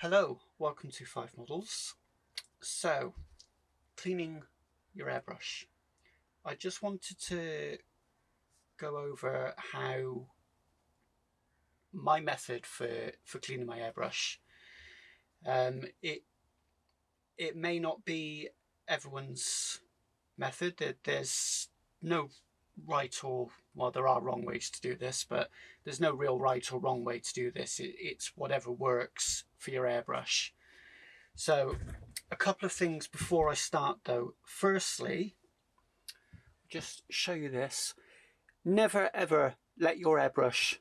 Hello, welcome to 5Models. So, cleaning your airbrush. I just wanted to go over how my method for cleaning my airbrush. It may not be everyone's method. There's no right or, well, there are wrong ways to do this, but there's no real right or wrong way to do this. It's whatever works for your airbrush. So a couple of things before I start though. Firstly, just show you this. Never ever let your airbrush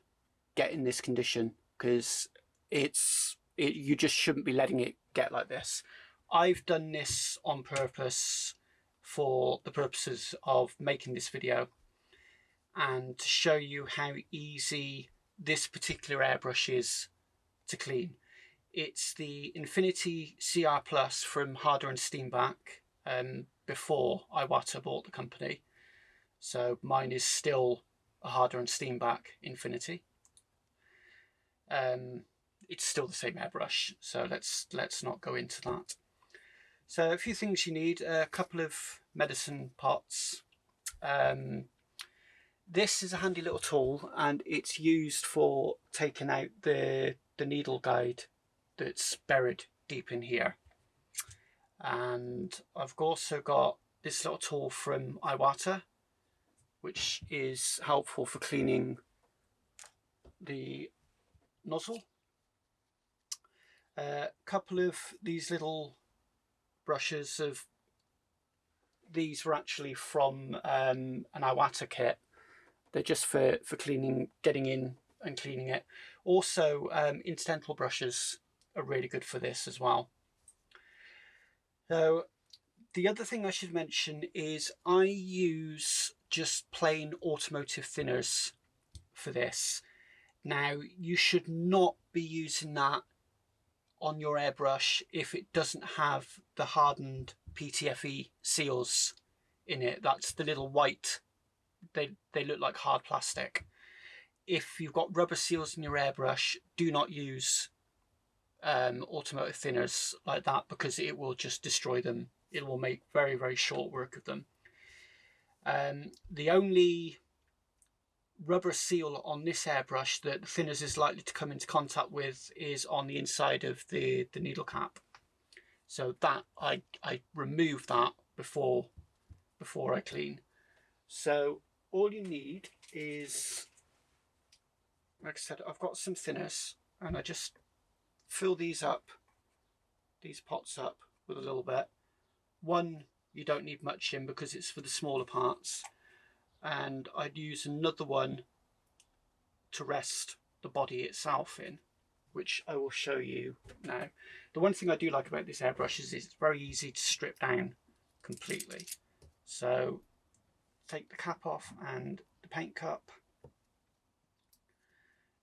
get in this condition, because you just shouldn't be letting it get like this. I've done this on purpose for the purposes of making this video and to show you how easy this particular airbrush is to clean. It's the Infinity CR Plus from Harder and Steenback, before Iwata bought the company. So mine is still a Harder and Steenback Infinity. It's still the same airbrush, so let's not go into that. So a few things you need: a couple of medicine pots. This is a handy little tool, and it's used for taking out the needle guide that's buried deep in here. And I've also got this little tool from Iwata, which is helpful for cleaning the nozzle. A couple of these little brushes these were actually from an Iwata kit. They're just for cleaning, getting in and cleaning it. Also, incidental brushes are really good for this as well. So the other thing I should mention is I use just plain automotive thinners for this. Now, you should not be using that on your airbrush if it doesn't have the hardened PTFE seals in it. That's the little white, they look like hard plastic. If you've got rubber seals in your airbrush, do not use automotive thinners like that, because it will just destroy them. It will make very, very short work of them. The only rubber seal on this airbrush that the thinners is likely to come into contact with is on the inside of the needle cap. So that I remove that before I clean. So all you need is, like I said, I've got some thinners, and I just fill these pots up with a little bit. One you don't need much in because it's for the smaller parts, and I'd use another one to rest the body itself in, which I will show you now. The one thing I do like about this airbrush is it's very easy to strip down completely. So take the cap off and the paint cup,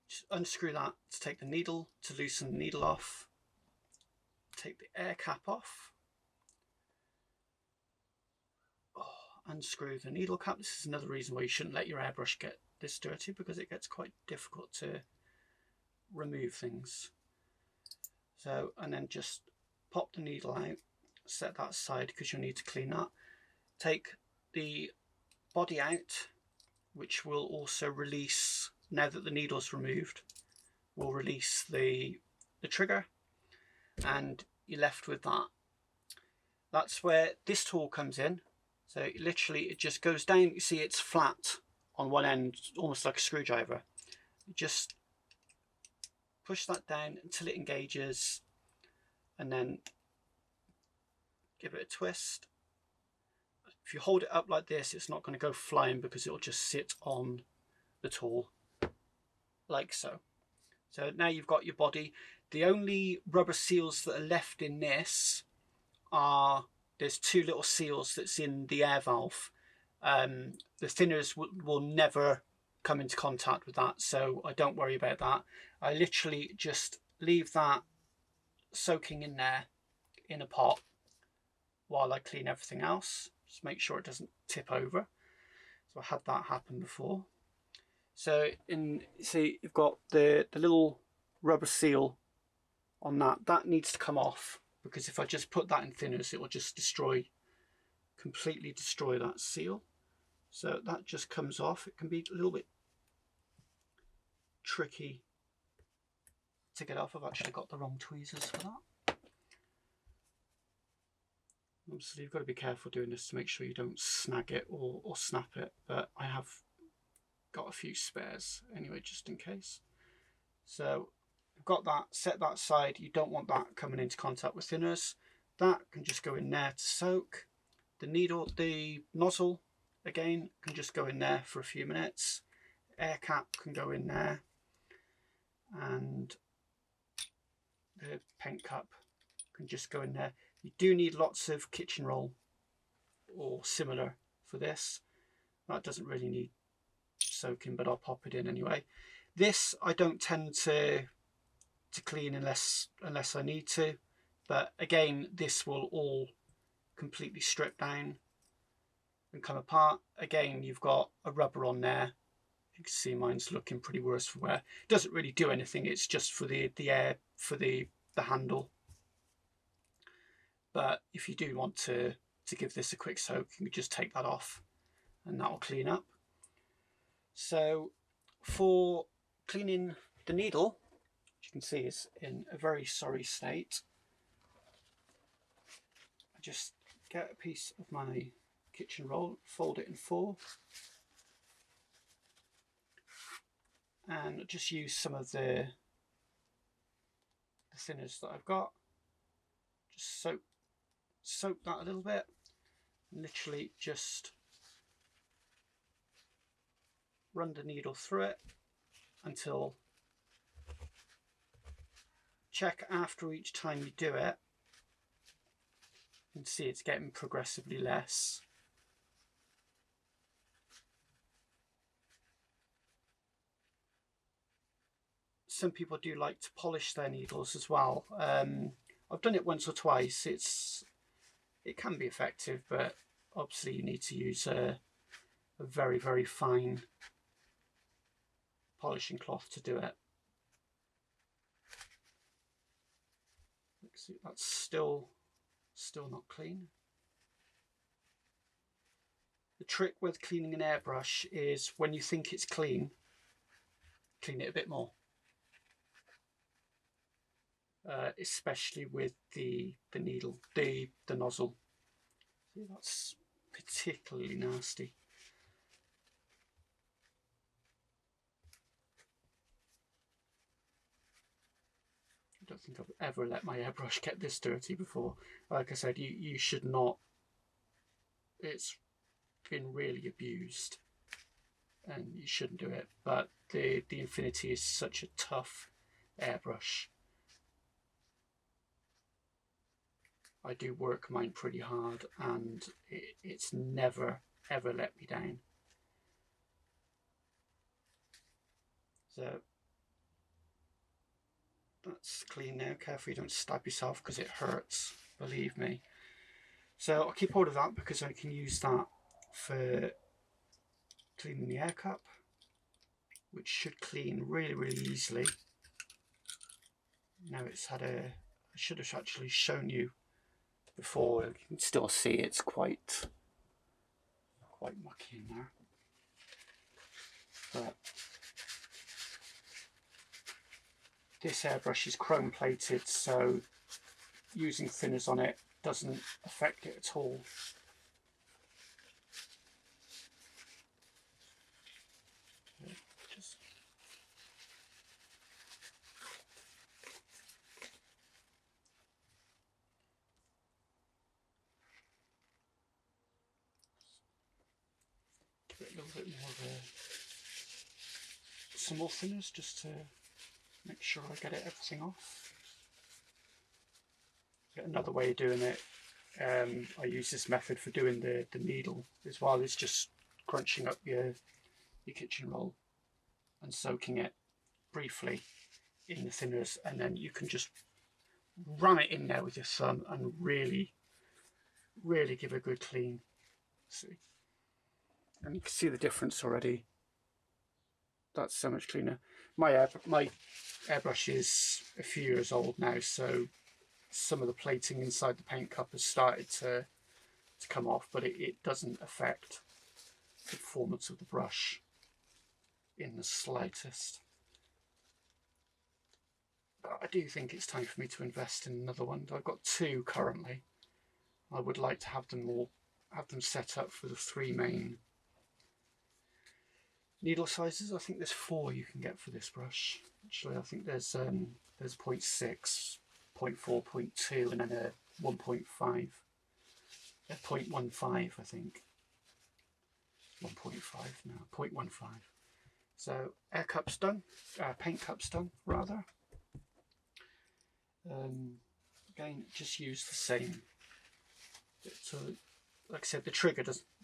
just unscrew that to take the needle, to loosen the needle off, take the air cap off, unscrew the needle cap. This is another reason why you shouldn't let your airbrush get this dirty, because it gets quite difficult to remove things. So, and then just pop the needle out, set that aside because you'll need to clean that. Take the body out, which will also release, now that the needle's removed, will release the trigger, and you're left with that. That's where this tool comes in. So literally it just goes down. You see it's flat on one end, almost like a screwdriver. You just push that down until it engages, and then give it a twist. If you hold it up like this, it's not going to go flying because it'll just sit on the tool like so. So now you've got your body. The only rubber seals that are left in this are, there's two little seals that's in the air valve. The thinners will never come into contact with that, so I don't worry about that. I literally just leave that soaking in there in a pot while I clean everything else. Just make sure it doesn't tip over. So I had that happen before. So see, you've got the little rubber seal on that. That needs to come off, because if I just put that in thinners, it will just completely destroy that seal. So that just comes off. It can be a little bit tricky to get off. I've actually got the wrong tweezers for that. Obviously you've got to be careful doing this to make sure you don't snag it or snap it, but I have got a few spares anyway, just in case. So I've got that, set that aside. You don't want that coming into contact with thinners. That can just go in there to soak. The nozzle, again, can just go in there for a few minutes. Air cap can go in there, and the paint cup can just go in there. You do need lots of kitchen roll or similar for this. That doesn't really need soaking, but I'll pop it in anyway. This I don't tend to clean unless I need to, but again, this will all completely strip down and come apart. Again, you've got a rubber on there. You can see mine's looking pretty worse for wear. It doesn't really do anything, it's just for the air, for the handle. But if you do want to give this a quick soak, you can just take that off and that will clean up. So for cleaning the needle, which you can see is in a very sorry state, I just get a piece of my kitchen roll, fold it in 4, and just use some of the thinners that I've got. Just soak that a little bit, and literally just run the needle through it until, check after each time you do it, you can see it's getting progressively less. Some people do like to polish their needles as well. I've done it once or twice. It can be effective, but obviously you need to use a very, very fine polishing cloth to do it. See, that's still not clean. The trick with cleaning an airbrush is when you think it's clean, clean it a bit more. Especially with the needle, the nozzle. See, that's particularly nasty. I don't think I've ever let my airbrush get this dirty before. Like I said, you should not. It's been really abused and you shouldn't do it, but the Infinity is such a tough airbrush. I do work mine pretty hard, and it's never ever let me down. So that's clean now. Careful you don't stab yourself because it hurts, believe me. So I'll keep hold of that because I can use that for cleaning the air cup, which should clean really, really easily. Now it's had I should have actually shown you before. You can still see it's quite mucky in there, but this airbrush is chrome plated, so using thinners on it doesn't affect it at all. Just give it a little bit more of some more thinners just to make sure I get everything off. Another way of doing it, I use this method for doing the needle as well. It's just crunching up your kitchen roll and soaking it briefly in the thinners, and then you can just ram it in there with your thumb and really give a good clean. See, and you can see the difference already. That's so much cleaner. My airbrush is a few years old now, so some of the plating inside the paint cup has started to come off, but it doesn't affect the performance of the brush in the slightest. But I do think it's time for me to invest in another one. I've got two currently. I would like to have them set up for the three main needle sizes. I think there's 4 you can get for this brush. Actually, I think there's 0.6, 0.4, 0.2, and then a 1.5, a 0.15, I think. 1.5 now, 0.15. So air cup's done, paint cup's done rather. Again, just use the same. So, like I said, the trigger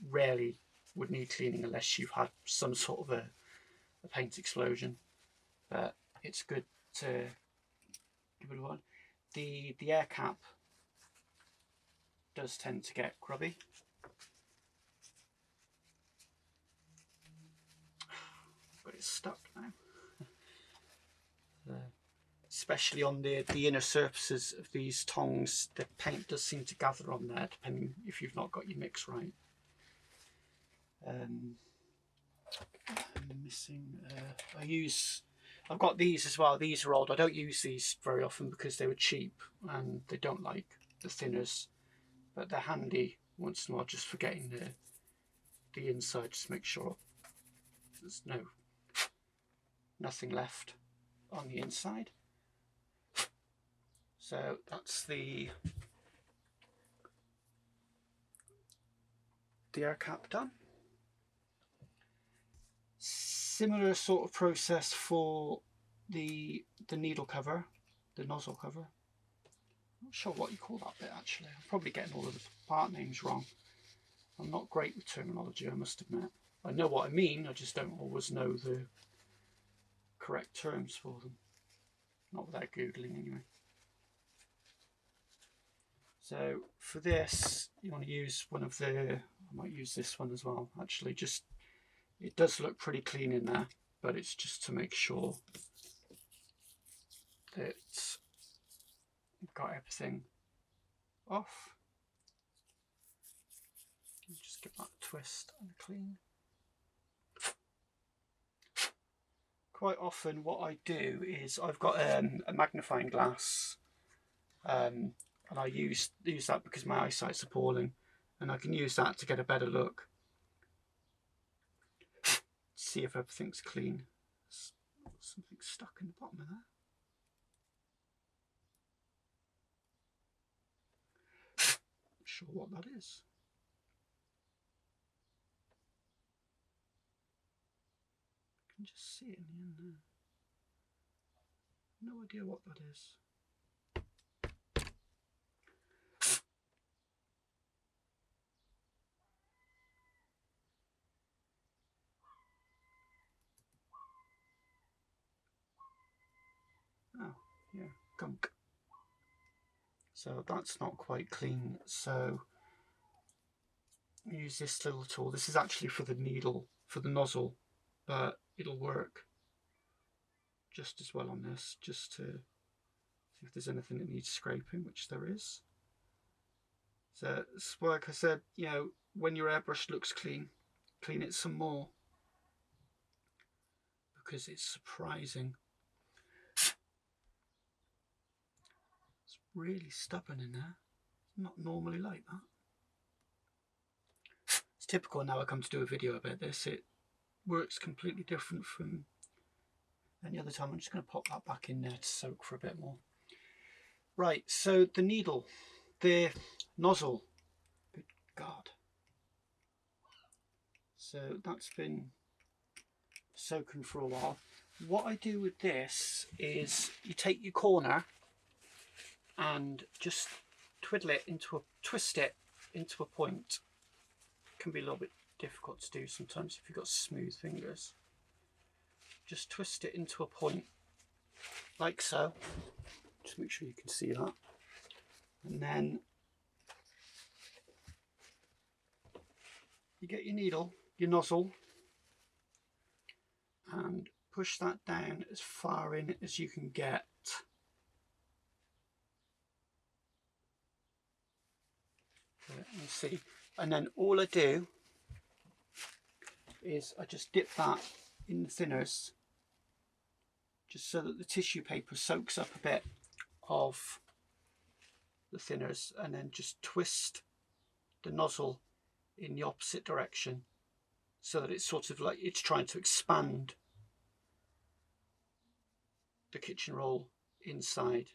rarely would need cleaning unless you've had some sort of a paint explosion. But it's good to give it a one. The air cap does tend to get grubby. But it's stuck now. Especially on the inner surfaces of these tongs, the paint does seem to gather on there, depending if you've not got your mix right. I'm missing. I've got these as well. These are old. I don't use these very often because they were cheap and they don't like the thinners, but they're handy once in a while, just for getting the inside. Just make sure there's nothing left on the inside. So that's the air cap done. Similar sort of process for the needle cover, the nozzle cover. I'm not sure what you call that bit actually. I'm probably getting all of the part names wrong. I'm not great with terminology, I must admit. I know what I mean, I just don't always know the correct terms for them. Not without Googling anyway. So for this, you want to use one of I might use this one as well, actually. Just, it does look pretty clean in there, but it's just to make sure that you've got everything off. Just give that a twist and clean. Quite often what I do is I've got a magnifying glass, and I use that because my eyesight's appalling, and I can use that to get a better look. See if everything's clean. Something stuck in the bottom of there. Not sure what that is. I can just see it in the end there. No idea what that is. Oh, yeah, gunk. So that's not quite clean. So use this little tool. This is actually for the needle, for the nozzle, but it'll work just as well on this, just to see if there's anything that needs scraping, which there is. So it's like I said, you know, when your airbrush looks clean, clean it some more, because it's surprising. It's really stubborn in there. It's not normally like that. It's typical now I come to do a video about this. It works completely different from any other time. I'm just going to pop that back in there to soak for a bit more. Right, so the needle, the nozzle, good God. So that's been soaking for a while. What I do with this is you take your corner and just twist it into a point. It can be a little bit difficult to do sometimes if you've got smooth fingers. Just twist it into a point like so. Just make sure you can see that. And then you get your needle, your nozzle, and push that down as far in as you can get. Let me see. And then all I do is I just dip that in the thinners, just so that the tissue paper soaks up a bit of the thinners, and then just twist the nozzle in the opposite direction so that it's sort of like it's trying to expand the kitchen roll inside.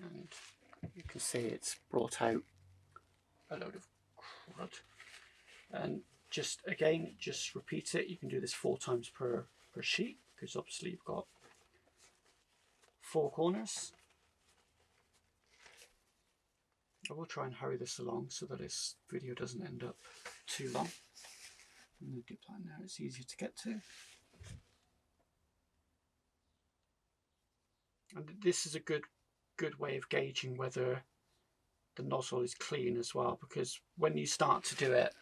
And you can see it's brought out a load of crud. And just again, just repeat it. You can do this 4 times per sheet, because obviously you've got 4 corners. I will try and hurry this along so that this video doesn't end up too long. I'm going to dip that in there, it's easier to get to. And this is a good way of gauging whether the nozzle is clean as well, because when you start to do it,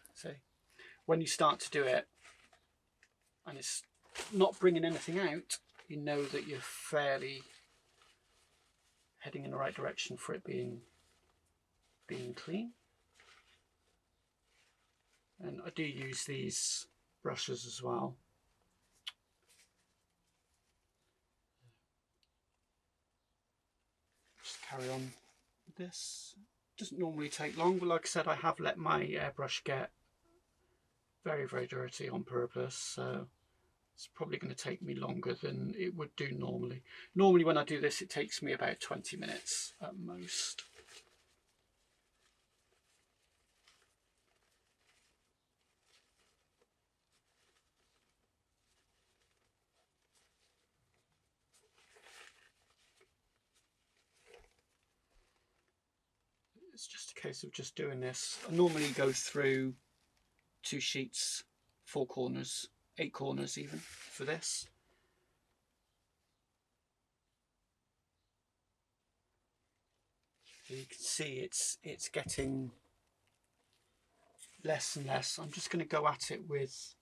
and it's not bringing anything out, you know that you're fairly heading in the right direction for it being clean. And I do use these brushes as well. Just carry on with this. Doesn't normally take long, but like I said, I have let my airbrush get very, very dirty on purpose, so it's probably going to take me longer than it would do normally. Normally when I do this, it takes me about 20 minutes at most. It's just a case of just doing this. I normally go through 2 sheets, 4 corners, 8 corners even for this. You can see it's getting less and less. I'm just going to go at it with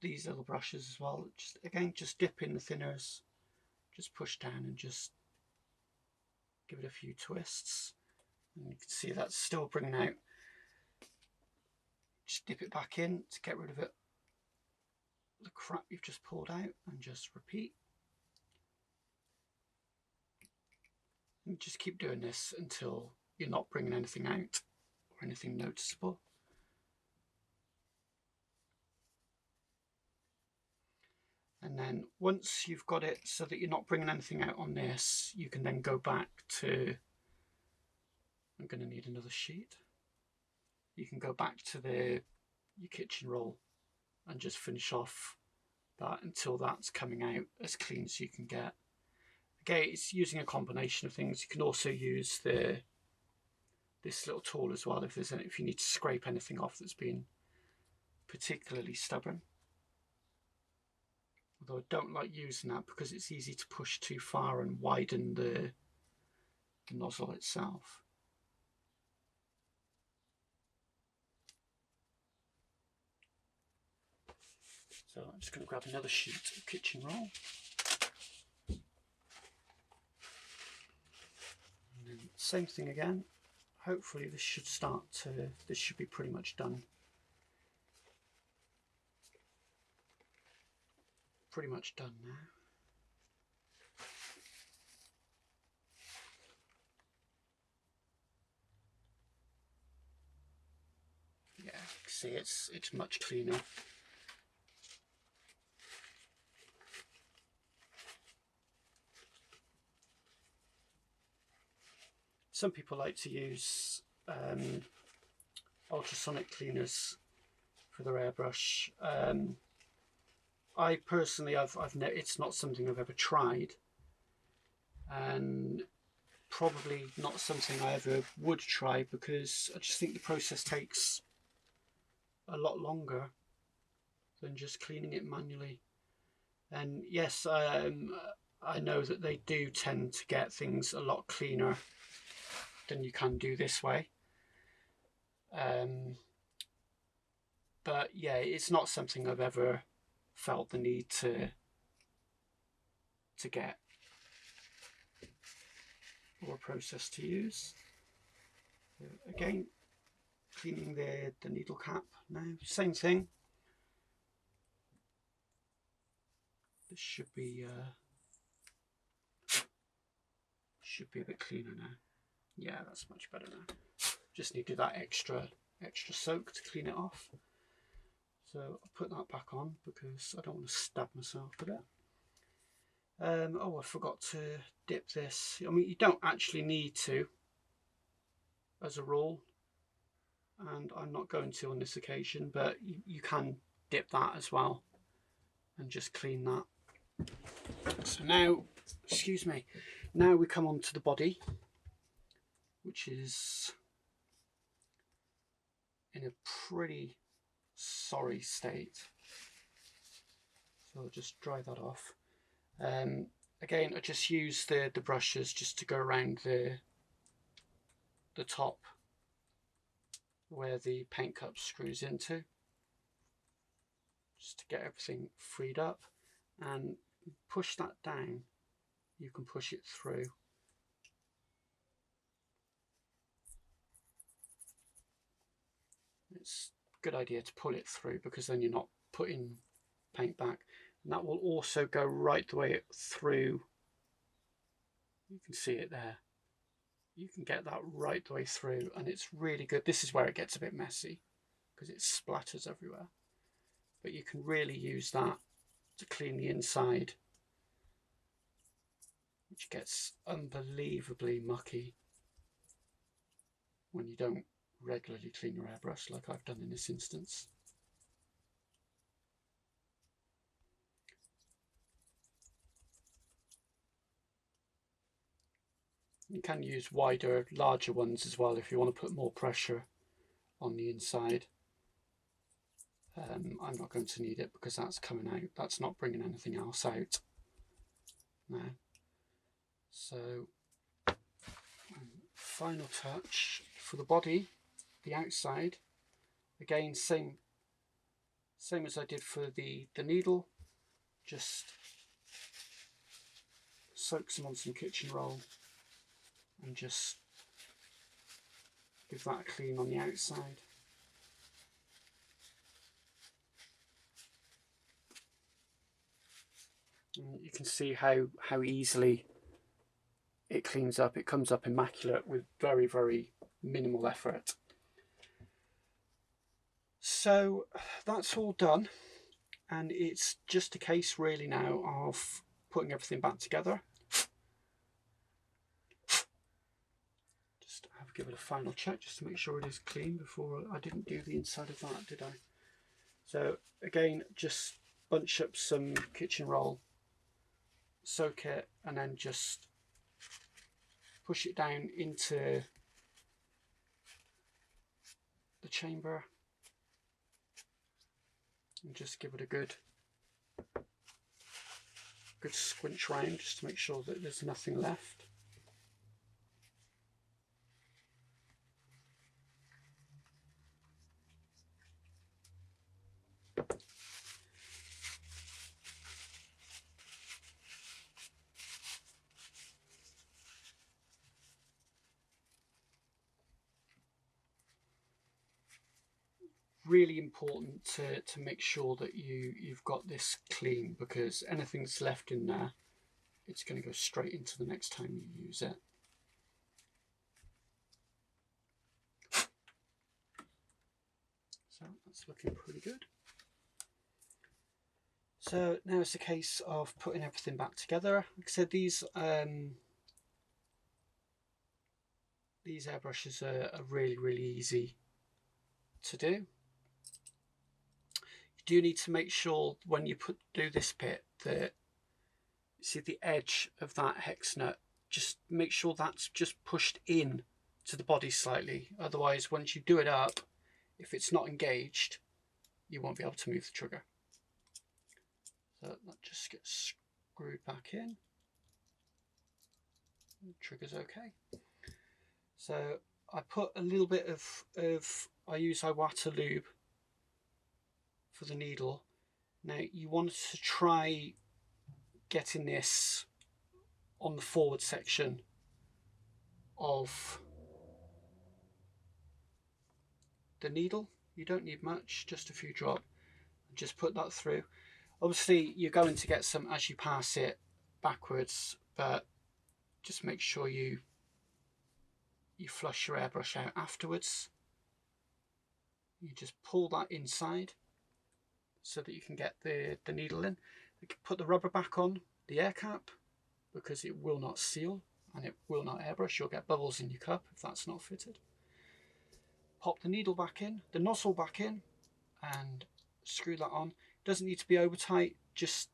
these little brushes as well. Just dip in the thinners, just push down and just give it a few twists. And you can see that's still bringing out. Just dip it back in to get rid of it, the crap you've just pulled out, and just repeat. And just keep doing this until you're not bringing anything out or anything noticeable. And then once you've got it so that you're not bringing anything out on this, you can then go back to, I'm going to need another sheet. You can go back to your kitchen roll and just finish off that until that's coming out as clean as you can get. Again, it's using a combination of things. You can also use this little tool as well if you need to scrape anything off that's been particularly stubborn. Although I don't like using that because it's easy to push too far and widen the nozzle itself. So I'm just going to grab another sheet of kitchen roll. And then same thing again. Hopefully this should be pretty much done. Pretty much done now. Yeah, see it's much cleaner. Some people like to use ultrasonic cleaners for their airbrush. I personally, it's not something I've ever tried, and probably not something I ever would try, because I just think the process takes a lot longer than just cleaning it manually. And yes, I know that they do tend to get things a lot cleaner than you can do this way. But yeah, it's not something I've ever felt the need to get, or a process to use. Again, cleaning the needle cap now, same thing. This should be a bit cleaner now. Yeah, that's much better now. Just needed that extra soak to clean it off. So I'll put that back on because I don't want to stab myself with it. Oh, I forgot to dip this. I mean, you don't actually need to, as a rule, and I'm not going to on this occasion, but you can dip that as well and just clean that. So now, excuse me, now we come on to the body, which is in a pretty sorry state. So I'll just dry that off. Again, I just use the brushes just to go around the top where the paint cup screws into, just to get everything freed up, and push that down. You can push it through. It's a good idea to pull it through because then you're not putting paint back, and that will also go right the way through. You can see it there. You can get that right the way through, and it's really good. This is where it gets a bit messy because it splatters everywhere, but you can really use that to clean the inside, which gets unbelievably mucky when you don't regularly clean your airbrush like I've done in this instance. You can use wider, larger ones as well if you want to put more pressure on the inside. I'm not going to need it because that's coming out. That's not bringing anything else out now. So, final touch for the body, the outside. Again, same as I did for the needle. Just soak some on some kitchen roll and just give that a clean on the outside. And you can see how easily it cleans up. It comes up immaculate with very, very minimal effort. So that's all done, and it's just a case really now of putting everything back together. Just give it a final check just to make sure it is clean before. I didn't do the inside of that, did I? So again, just bunch up some kitchen roll, soak it, and then just push it down into the chamber and just give it a good squinch round just to make sure that there's nothing left. Really important to make sure that you've got this clean, because anything that's left in there, it's going to go straight into the next time you use it. So that's looking pretty good. So now it's a case of putting everything back together. Like I said, these airbrushes are really, really easy to do. You do need to make sure when you do this bit that, see the edge of that hex nut, just make sure that's just pushed in to the body slightly. Otherwise, once you do it up, if it's not engaged, you won't be able to move the trigger. So that just gets screwed back in. The trigger's okay. So I put a little bit of I use Iwata lube for the needle. Now you want to try getting this on the forward section of the needle. You don't need much, just a few drops. Just put that through. Obviously you're going to get some as you pass it backwards, but just make sure you flush your airbrush out afterwards. You just pull that inside so that you can get the needle in. You can put the rubber back on the air cap because it will not seal and it will not airbrush. You'll get bubbles in your cup if that's not fitted. Pop the needle back in, the nozzle back in, and screw that on. It doesn't need to be over tight, just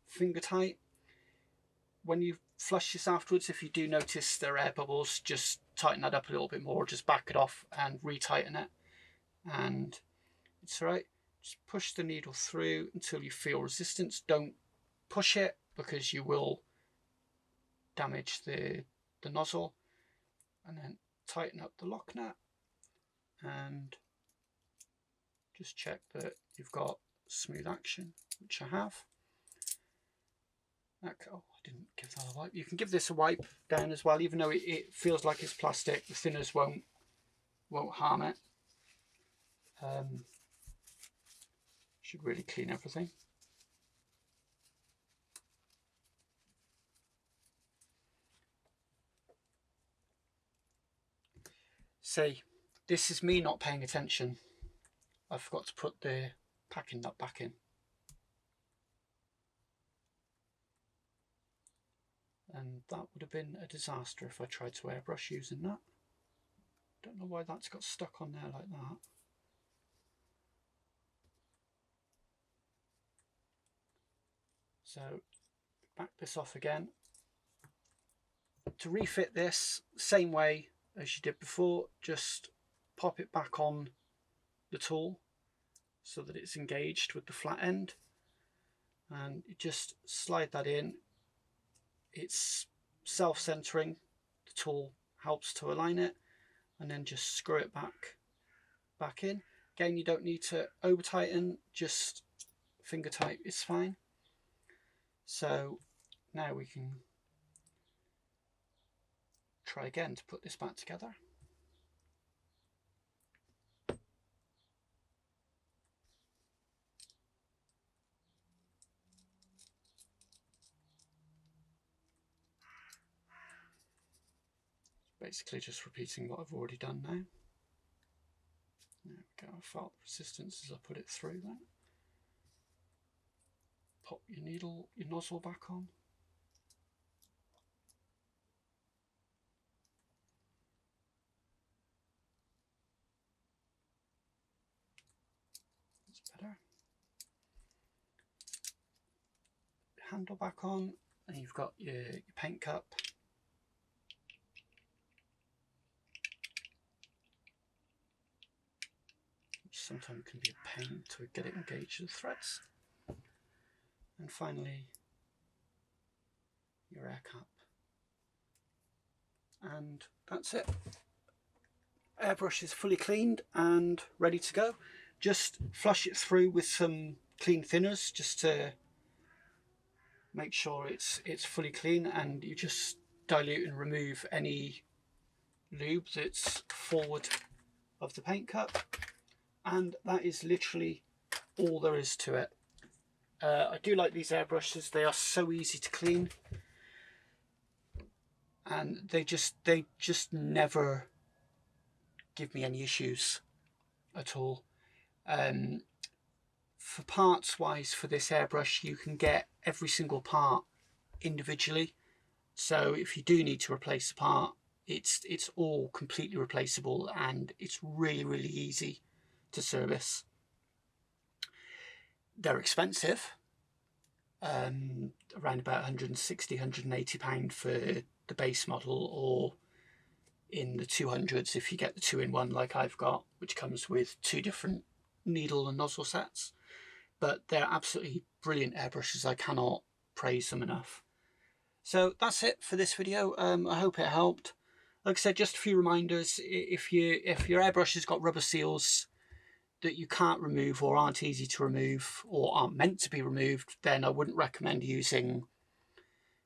finger tight. When you flush this afterwards, if you do notice there are air bubbles, just tighten that up a little bit more, just back it off and retighten it, and it's all right. Just push the needle through until you feel resistance. Don't push it because you will damage the nozzle, and then tighten up the lock nut and just check that you've got smooth action, which I have. Oh, I didn't give that a wipe. You can give this a wipe down as well, even though it feels like it's plastic. The thinners won't harm it. Should really clean everything. See, this is me not paying attention. I forgot to put the packing nut back in. And that would have been a disaster if I tried to airbrush using that. Don't know why that's got stuck on there like that. So back this off again. To refit this, same way as you did before, just pop it back on the tool so that it's engaged with the flat end, and you just slide that in. It's self-centering, the tool helps to align it, and then just screw it back in. Again, you don't need to over tighten, just finger tight is fine. So now we can try again to put this back together. Basically just repeating what I've already done now. There we go, I felt resistance as I put it through then. Pop your nozzle back on. That's better. Handle back on, and you've got your paint cup. Which sometimes can be a pain to get it engaged with threads. And finally, your air cap. And that's it. Airbrush is fully cleaned and ready to go. Just flush it through with some clean thinners just to make sure it's fully clean, and you just dilute and remove any lube that's forward of the paint cup, and that is literally all there is to it. I do like these airbrushes, they are so easy to clean, and they just never give me any issues at all. For parts wise, for this airbrush, you can get every single part individually, so if you do need to replace a part, it's all completely replaceable, and it's really easy to service. They're expensive, around about £160, £180 for the base model, or in the 200s if you get the 2-in-1 like I've got, which comes with 2 different needle and nozzle sets. But they're absolutely brilliant airbrushes. I cannot praise them enough. So that's it for this video. I hope it helped. Like I said, just a few reminders. If your airbrush has got rubber seals, that you can't remove or aren't easy to remove or aren't meant to be removed, then I wouldn't recommend using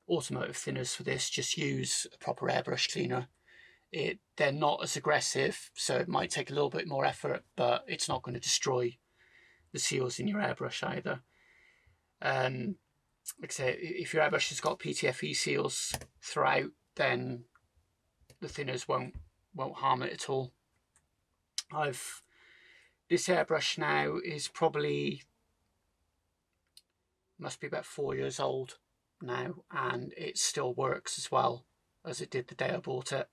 automotive thinners for this. Just use a proper airbrush cleaner. They're not as aggressive, so it might take a little bit more effort, but it's not going to destroy the seals in your airbrush either. Like I say, if your airbrush has got PTFE seals throughout, then the thinners won't harm it at all. This airbrush now is probably, must be about 4 years old now, and it still works as well as it did the day I bought it.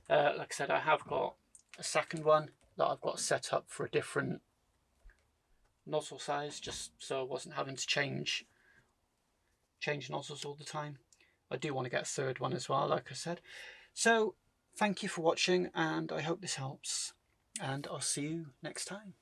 Like I said, I have got a second one that I've got set up for a different nozzle size, just so I wasn't having to change nozzles all the time. I do want to get a third one as well, like I said. So thank you for watching, and I hope this helps, and I'll see you next time.